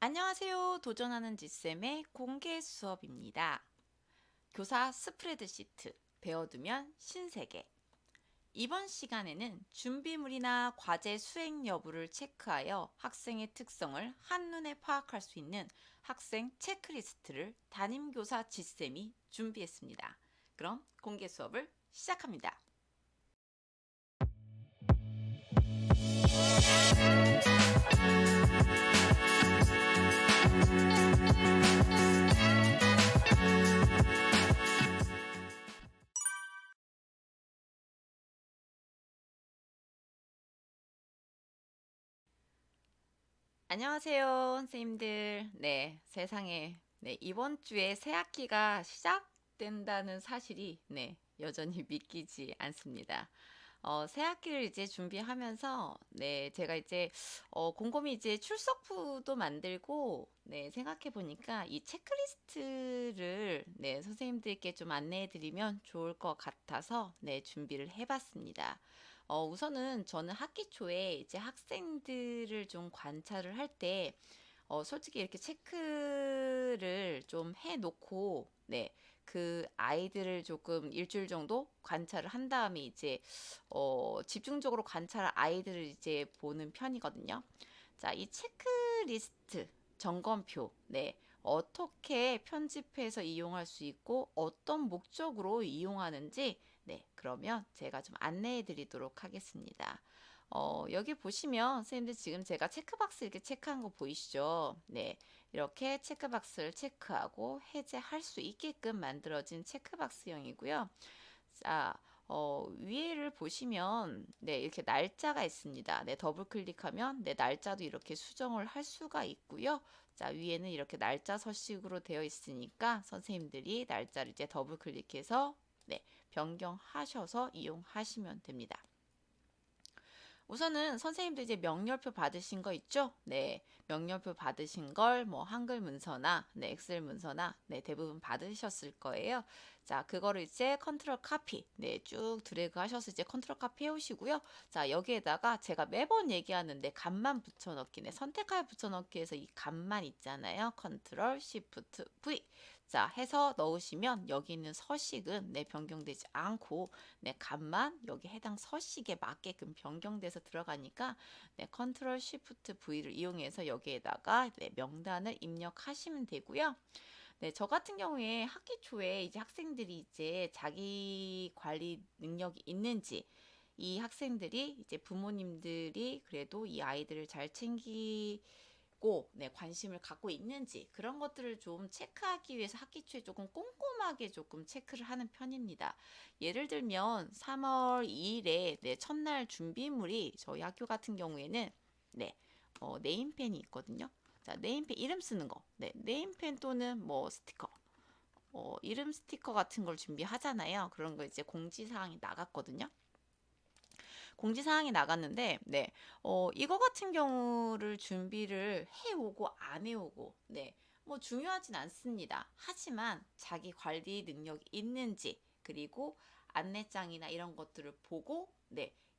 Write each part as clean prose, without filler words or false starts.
안녕하세요. 도전하는 지쌤의 공개 수업입니다. 교사 스프레드시트 배워두면 신세계. 이번 시간에는 준비물이나 과제 수행 여부를 체크하여 학생의 특성을 한눈에 파악할 수 있는 학생 체크리스트를 담임교사 지쌤이 준비했습니다. 그럼 공개 수업을 시작합니다. 안녕하세요, 선생님들. 네, 세상에, 이번 주에 새 학기가 시작된다는 사실이, 여전히 믿기지 않습니다. 새 학기를 이제 준비하면서, 제가 이제, 곰곰이 이제 출석부도 만들고, 생각해 보니까 이 체크리스트를, 선생님들께 좀 안내해 드리면 좋을 것 같아서, 준비를 해 봤습니다. 우선은 저는 학기 초에 이제 학생들을 좀 관찰을 할 때, 솔직히 이렇게 체크를 좀 해놓고, 그 아이들을 조금 일주일 정도 관찰을 한 다음에 이제, 집중적으로 관찰할 아이들을 이제 보는 편이거든요. 자, 이 체크리스트, 점검표, 어떻게 편집해서 이용할 수 있고, 어떤 목적으로 이용하는지, 그러면 제가 좀 안내해 드리도록 하겠습니다. 여기 보시면 선생님들 지금 제가 체크박스 이렇게 체크한 거 보이시죠? 이렇게 체크박스를 체크하고 해제할 수 있게끔 만들어진 체크박스형이고요. 자, 위에를 보시면 이렇게 날짜가 있습니다. 더블 클릭하면 날짜도 이렇게 수정을 할 수가 있고요. 자, 위에는 이렇게 날짜 서식으로 되어 있으니까 선생님들이 날짜를 이제 더블 클릭해서 변경하셔서 이용하시면 됩니다. 우선은 선생님들 이제 명렬표 받으신 거 있죠? 명렬표 받으신 걸 뭐 한글 문서나 엑셀 문서나 대부분 받으셨을 거예요. 자, 그거를 이제 컨트롤 카피 쭉 드래그 하셔서 이제 컨트롤 카피 해오시고요. 자, 여기에다가 제가 매번 얘기하는데 값만 붙여넣기 선택하여 붙여넣기에서 이 값만 있잖아요. 컨트롤 시프트 V 자, 해서 넣으시면 여기 있는 서식은 변경되지 않고 값만 여기 해당 서식에 맞게끔 변경돼서 들어가니까 컨트롤 쉬프트 V를 이용해서 여기에다가 명단을 입력하시면 되고요. 저 같은 경우에 학기 초에 이제 학생들이 이제 자기 관리 능력이 있는지 이 학생들이 이제 부모님들이 그래도 이 아이들을 잘 관심을 갖고 있는지 그런 것들을 좀 체크하기 위해서 학기 초에 조금 꼼꼼하게 조금 체크를 하는 편입니다. 예를 들면 3월 2일에 첫날 준비물이 저희 학교 같은 경우에는 네임펜이 있거든요. 자, 네임펜 이름 쓰는 거, 네임펜 또는 뭐 스티커, 이름 스티커 같은 걸 준비하잖아요. 그런 거 이제 공지사항이 나갔거든요. 공지사항이 나갔는데, 이거 같은 경우를 준비를 해오고 안 해오고, 뭐 중요하진 않습니다. 하지만 자기 관리 능력이 있는지, 그리고 안내장이나 이런 것들을 보고,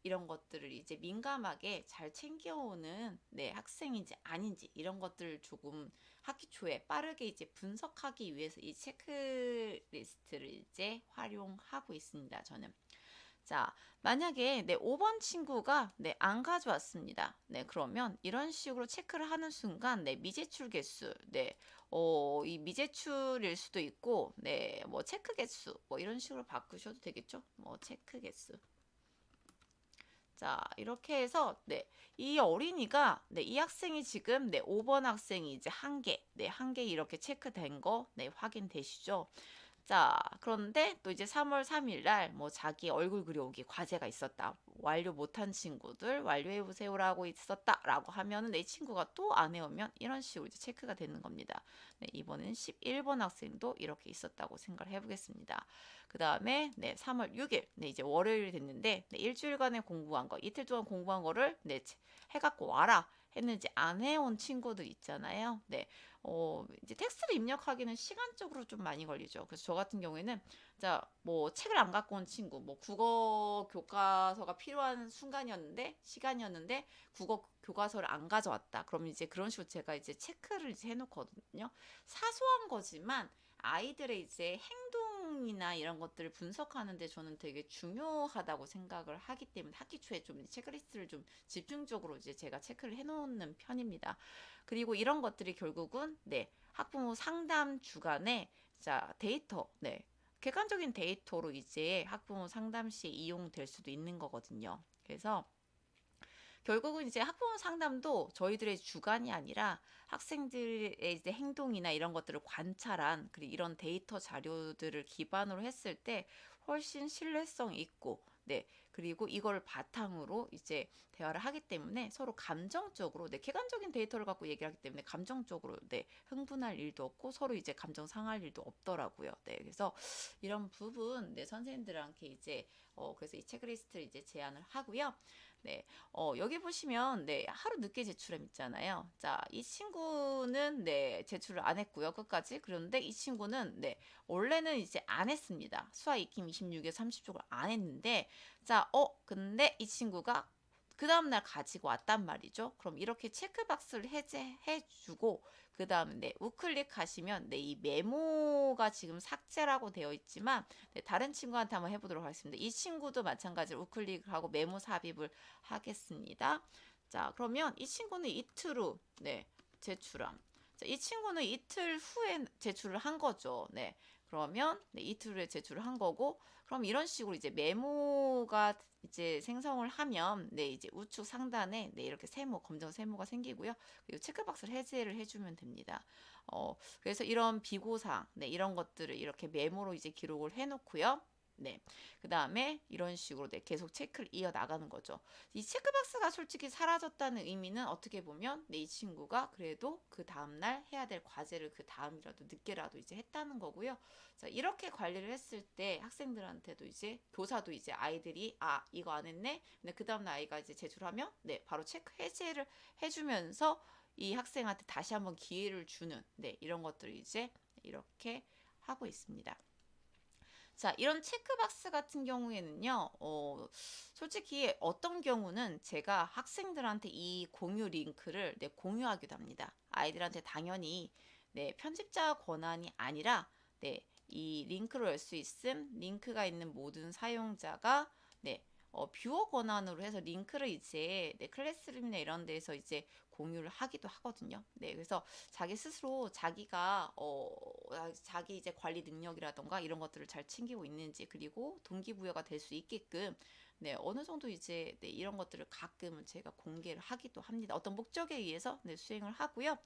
이런 것들을 이제 민감하게 잘 챙겨오는 학생인지 아닌지 이런 것들을 조금 학기 초에 빠르게 이제 분석하기 위해서 이 체크리스트를 이제 활용하고 있습니다. 저는. 자, 만약에 5번 친구가 안 가져왔습니다. 그러면 이런 식으로 체크를 하는 순간 미제출 개수, 이 미제출일 수도 있고, 뭐 체크 개수, 뭐 이런 식으로 바꾸셔도 되겠죠? 뭐 체크 개수. 자, 이렇게 해서 이 어린이가 이 학생이 지금 5번 학생이 이제 한 개 이렇게 체크된 거 확인되시죠? 자, 그런데 또 이제 3월 3일 날 뭐 자기 얼굴 그려오기 과제가 있었다. 완료 못한 친구들 완료해보세요라고 있었다라고 하면은 내 친구가 또 안 해오면 이런 식으로 이제 체크가 되는 겁니다. 이번엔 11번 학생도 이렇게 있었다고 생각을 해보겠습니다. 그 다음에 3월 6일 이제 월요일이 됐는데 일주일간에 공부한 거 이틀 동안 공부한 거를 해갖고 와라 했는지 안 해온 친구들 있잖아요. 네. 이제 텍스트를 입력하기는 시간적으로 좀 많이 걸리죠. 그래서 저 같은 경우에는 자, 뭐 책을 안 갖고 온 친구, 뭐 국어 교과서가 필요한 시간이었는데 국어 교과서를 안 가져왔다. 그럼 이제 그런 식으로 제가 이제 체크를 이제 해놓거든요. 사소한 거지만 아이들의 이제 행동이나 이런 것들을 분석하는데 저는 되게 중요하다고 생각을 하기 때문에 학기 초에 좀 체크리스트를 좀 집중적으로 이제 제가 체크를 해놓는 편입니다. 그리고 이런 것들이 결국은 네, 학부모 상담 주간에 자, 데이터, 네, 객관적인 데이터로 이제 학부모 상담 시에 이용될 수도 있는 거거든요. 그래서 결국은 이제 학부모 상담도 저희들의 주관이 아니라 학생들의 이제 행동이나 이런 것들을 관찰한 그리고 이런 데이터 자료들을 기반으로 했을 때 훨씬 신뢰성 있고 네 그리고 이걸 바탕으로 이제 대화를 하기 때문에 서로 감정적으로 네 객관적인 데이터를 갖고 얘기를 하기 때문에 감정적으로 네 흥분할 일도 없고 서로 이제 감정 상할 일도 없더라고요. 네 그래서 이런 부분 네 선생님들한테 이제 그래서 이 체크리스트를 이제 제안을 하고요. 네, 여기 보시면 네, 하루 늦게 제출함 있잖아요. 자, 이 친구는 네, 제출을 안 했고요. 끝까지. 그런데 이 친구는 네, 원래는 이제 안 했습니다. 수학 익힘 26에 30쪽을 안 했는데 자, 근데 이 친구가 그 다음날 가지고 왔단 말이죠. 그럼 이렇게 체크박스를 해제해주고 그 다음에 네, 우클릭 하시면 네, 이 메모가 지금 삭제라고 되어 있지만 네, 다른 친구한테 한번 해보도록 하겠습니다. 이 친구도 마찬가지로 우클릭을 하고 메모 삽입을 하겠습니다. 자, 그러면 이 친구는 이틀 후 네, 제출함. 자, 이 친구는 이틀 후에 제출을 한 거죠. 네. 그러면 네, 이틀 후에 제출을 한 거고 그럼 이런 식으로 이제 메모가 이제 생성을 하면 네 이제 우측 상단에 네 이렇게 세모 검정 세모가 생기고요. 그리고 체크박스를 해제를 해주면 됩니다. 그래서 이런 비고사항 네 이런 것들을 이렇게 메모로 이제 기록을 해놓고요. 네. 그 다음에 이런 식으로 네, 계속 체크를 이어 나가는 거죠. 이 체크박스가 솔직히 사라졌다는 의미는 어떻게 보면 네, 이 친구가 그래도 그 다음날 해야 될 과제를 그 다음이라도 늦게라도 이제 했다는 거고요. 자, 이렇게 관리를 했을 때 학생들한테도 이제 교사도 이제 아이들이 이거 안 했네. 근데 그 다음날 아이가 이제 제출하면 네, 바로 체크 해제를 해주면서 이 학생한테 다시 한번 기회를 주는 네, 이런 것들을 이제 이렇게 하고 있습니다. 자, 이런 체크박스 같은 경우에는요, 솔직히 어떤 경우는 제가 학생들한테 이 공유 링크를 네, 공유하기도 합니다. 아이들한테 당연히 네, 편집자 권한이 아니라 네, 이 링크를 열 수 있음, 링크가 있는 모든 사용자가 네, 뷰어 권한으로 해서 링크를 이제 네, 클래스룸이나 이런 데서 이제 공유를 하기도 하거든요. 네, 그래서 자기 스스로 자기 이제 관리 능력이라던가 이런 것들을 잘 챙기고 있는지 그리고 동기부여가 될 수 있게끔 네, 어느 정도 이제 네, 이런 것들을 가끔은 제가 공개를 하기도 합니다. 어떤 목적에 의해서 네, 수행을 하고요.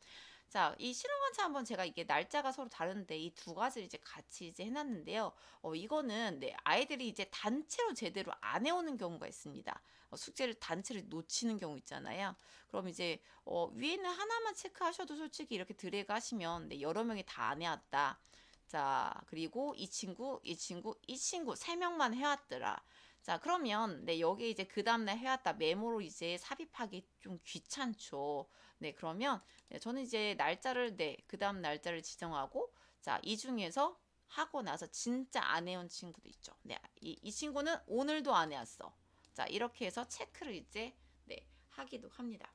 자, 이 실험관차 한번 제가 이게 날짜가 서로 다른데 이 두 가지를 이제 같이 이제 해놨는데요. 이거는 네, 아이들이 이제 단체로 제대로 안 해오는 경우가 있습니다. 숙제를 단체로 놓치는 경우 있잖아요. 그럼 이제 위에는 하나만 체크하셔도 솔직히 이렇게 드래그 하시면 네, 여러 명이 다 안 해왔다. 자, 그리고 이 친구, 이 친구, 이 친구 세 명만 해왔더라. 자, 그러면 네, 여기에 이제 그 다음날 해왔다 메모로 이제 삽입하기 좀 귀찮죠. 네, 그러면 네, 저는 이제 날짜를 네, 그 다음 날짜를 지정하고 자, 이 중에서 하고 나서 진짜 안 해온 친구도 있죠. 네, 이 친구는 오늘도 안 해왔어. 자, 이렇게 해서 체크를 이제 네, 하기도 합니다.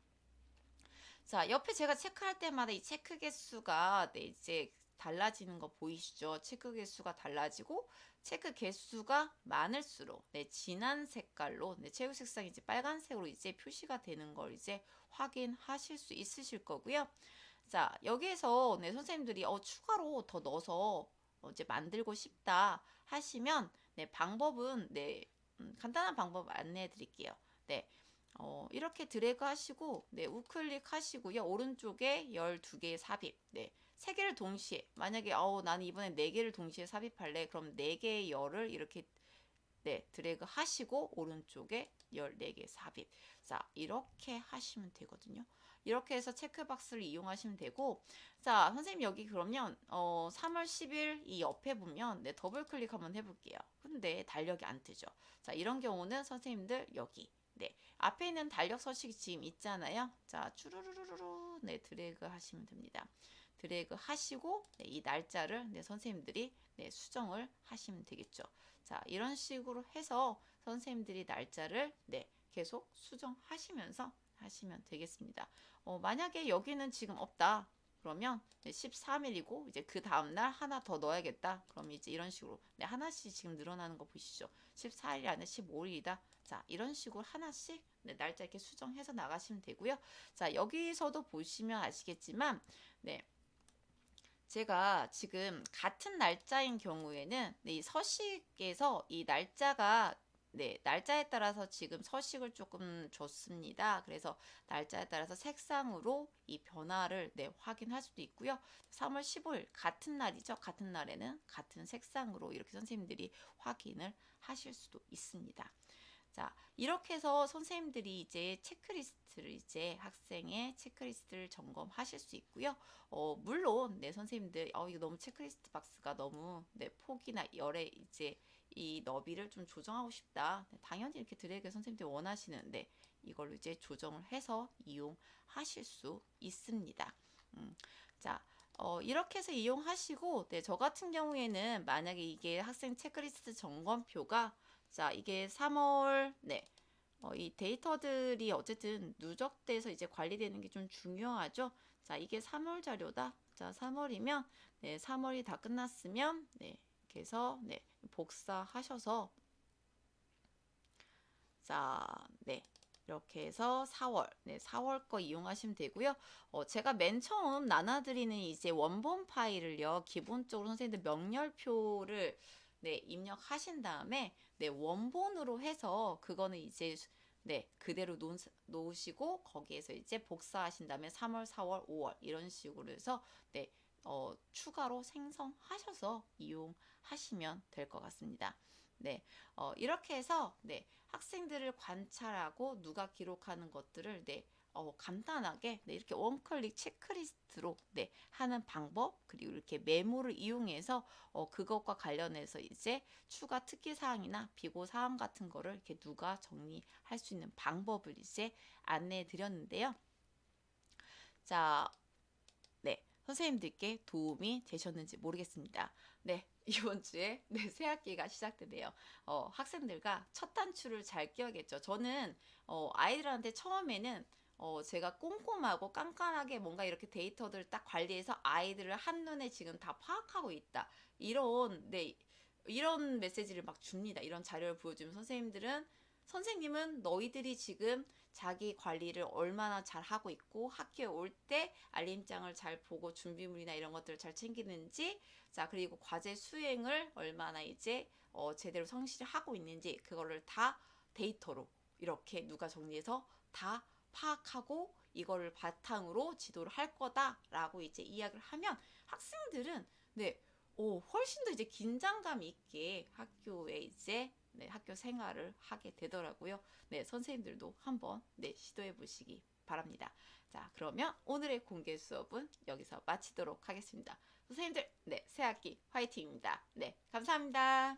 자, 옆에 제가 체크할 때마다 이 체크 개수가 네, 이제 달라지는 거 보이시죠? 체크 개수가 달라지고 체크 개수가 많을수록 네, 진한 색깔로 네, 체크 색상이 이제 빨간색으로 이제 표시가 되는 걸 이제 확인하실 수 있으실 거고요. 자, 여기에서 네, 선생님들이 추가로 더 넣어서 이제 만들고 싶다 하시면 네, 방법은 네, 간단한 방법 안내해 드릴게요. 네. 이렇게 드래그 하시고 네, 우클릭 하시고요. 오른쪽에 12개의 삽입. 네. 3개를 동시에 만약에 나는 이번에 4개를 동시에 삽입할래. 그럼 4개의 열을 이렇게 네, 드래그 하시고 오른쪽에 14개 삽입. 자, 이렇게 하시면 되거든요. 이렇게 해서 체크박스를 이용하시면 되고 자, 선생님 여기 그러면 3월 10일 이 옆에 보면 네, 더블 클릭 한번 해볼게요. 근데 달력이 안 뜨죠. 자, 이런 경우는 선생님들 여기 네, 앞에 있는 달력 서식이 지금 있잖아요. 자, 쭈루루루루 네, 드래그 하시면 됩니다. 드래그 하시고 네, 이 날짜를 네, 선생님들이 네, 수정을 하시면 되겠죠. 자, 이런 식으로 해서 선생님들이 날짜를 네, 계속 수정하시면서 하시면 되겠습니다. 만약에 여기는 지금 없다. 그러면 13일이고 이제 그 다음날 하나 더 넣어야겠다. 그럼 이제 이런 식으로 네, 하나씩 지금 늘어나는 거 보시죠. 14일이 아니라 15일이다. 자, 이런 식으로 하나씩 네, 날짜 이렇게 수정해서 나가시면 되고요. 자, 여기서도 보시면 아시겠지만 네, 제가 지금 같은 날짜인 경우에는 네, 이 서식에서 이 날짜가 네, 날짜에 따라서 지금 서식을 조금 줬습니다. 그래서 날짜에 따라서 색상으로 이 변화를 네, 확인할 수도 있고요. 3월 15일 같은 날이죠. 같은 날에는 같은 색상으로 이렇게 선생님들이 확인을 하실 수도 있습니다. 자, 이렇게 해서 선생님들이 이제 체크리스트를 이제 학생의 체크리스트를 점검하실 수 있고요. 물론 네 선생님들 이거 너무 체크리스트 박스가 너무 네 폭이나 열의 이제 이 너비를 좀 조정하고 싶다. 네, 당연히 이렇게 드래그 선생님들이 원하시는데 이걸로 이제 조정을 해서 이용하실 수 있습니다. 자, 이렇게 해서 이용하시고 네, 저 같은 경우에는 만약에 이게 학생 체크리스트 점검표가 자, 이게 3월, 네. 이 데이터들이 어쨌든 누적돼서 이제 관리되는 게 좀 중요하죠. 자, 이게 3월 자료다. 자, 3월이면, 네, 3월이 다 끝났으면, 네, 이렇게 해서, 네, 복사하셔서, 자, 네. 이렇게 해서 4월, 네, 4월 거 이용하시면 되고요. 제가 맨 처음 나눠드리는 이제 원본 파일을요, 기본적으로 선생님들 명렬표를 네, 입력하신 다음에 네, 원본으로 해서 그거는 이제 네, 그대로 놓으시고 거기에서 이제 복사하신 다음에 3월, 4월, 5월 이런 식으로 해서 네, 추가로 생성하셔서 이용하시면 될 것 같습니다. 네, 이렇게 해서 네, 학생들을 관찰하고 누가 기록하는 것들을 네, 간단하게 네, 이렇게 원클릭 체크리스트로 네, 하는 방법 그리고 이렇게 메모를 이용해서 그것과 관련해서 이제 추가 특기사항이나 비고사항 같은 거를 이렇게 누가 정리할 수 있는 방법을 이제 안내해 드렸는데요. 자, 네, 선생님들께 도움이 되셨는지 모르겠습니다. 네, 이번 주에 네, 새 학기가 시작되네요. 학생들과 첫 단추를 잘 끼워야겠죠. 저는 아이들한테 처음에는 제가 꼼꼼하고 깐깐하게 뭔가 이렇게 데이터들을 딱 관리해서 아이들을 한눈에 지금 다 파악하고 있다. 네, 이런 메시지를 막 줍니다. 이런 자료를 보여주면 선생님은 너희들이 지금 자기 관리를 얼마나 잘 하고 있고 학교에 올 때 알림장을 잘 보고 준비물이나 이런 것들을 잘 챙기는지 자 그리고 과제 수행을 얼마나 이제 제대로 성실히 하고 있는지 그거를 다 데이터로 이렇게 누가 정리해서 다 파악하고 이거를 바탕으로 지도를 할 거다라고 이제 이야기를 하면 학생들은 네, 훨씬 더 이제 긴장감 있게 학교에 이제 네, 학교 생활을 하게 되더라고요. 네, 선생님들도 한번 네, 시도해 보시기 바랍니다. 자, 그러면 오늘의 공개 수업은 여기서 마치도록 하겠습니다. 선생님들, 네, 새학기 화이팅입니다. 네, 감사합니다.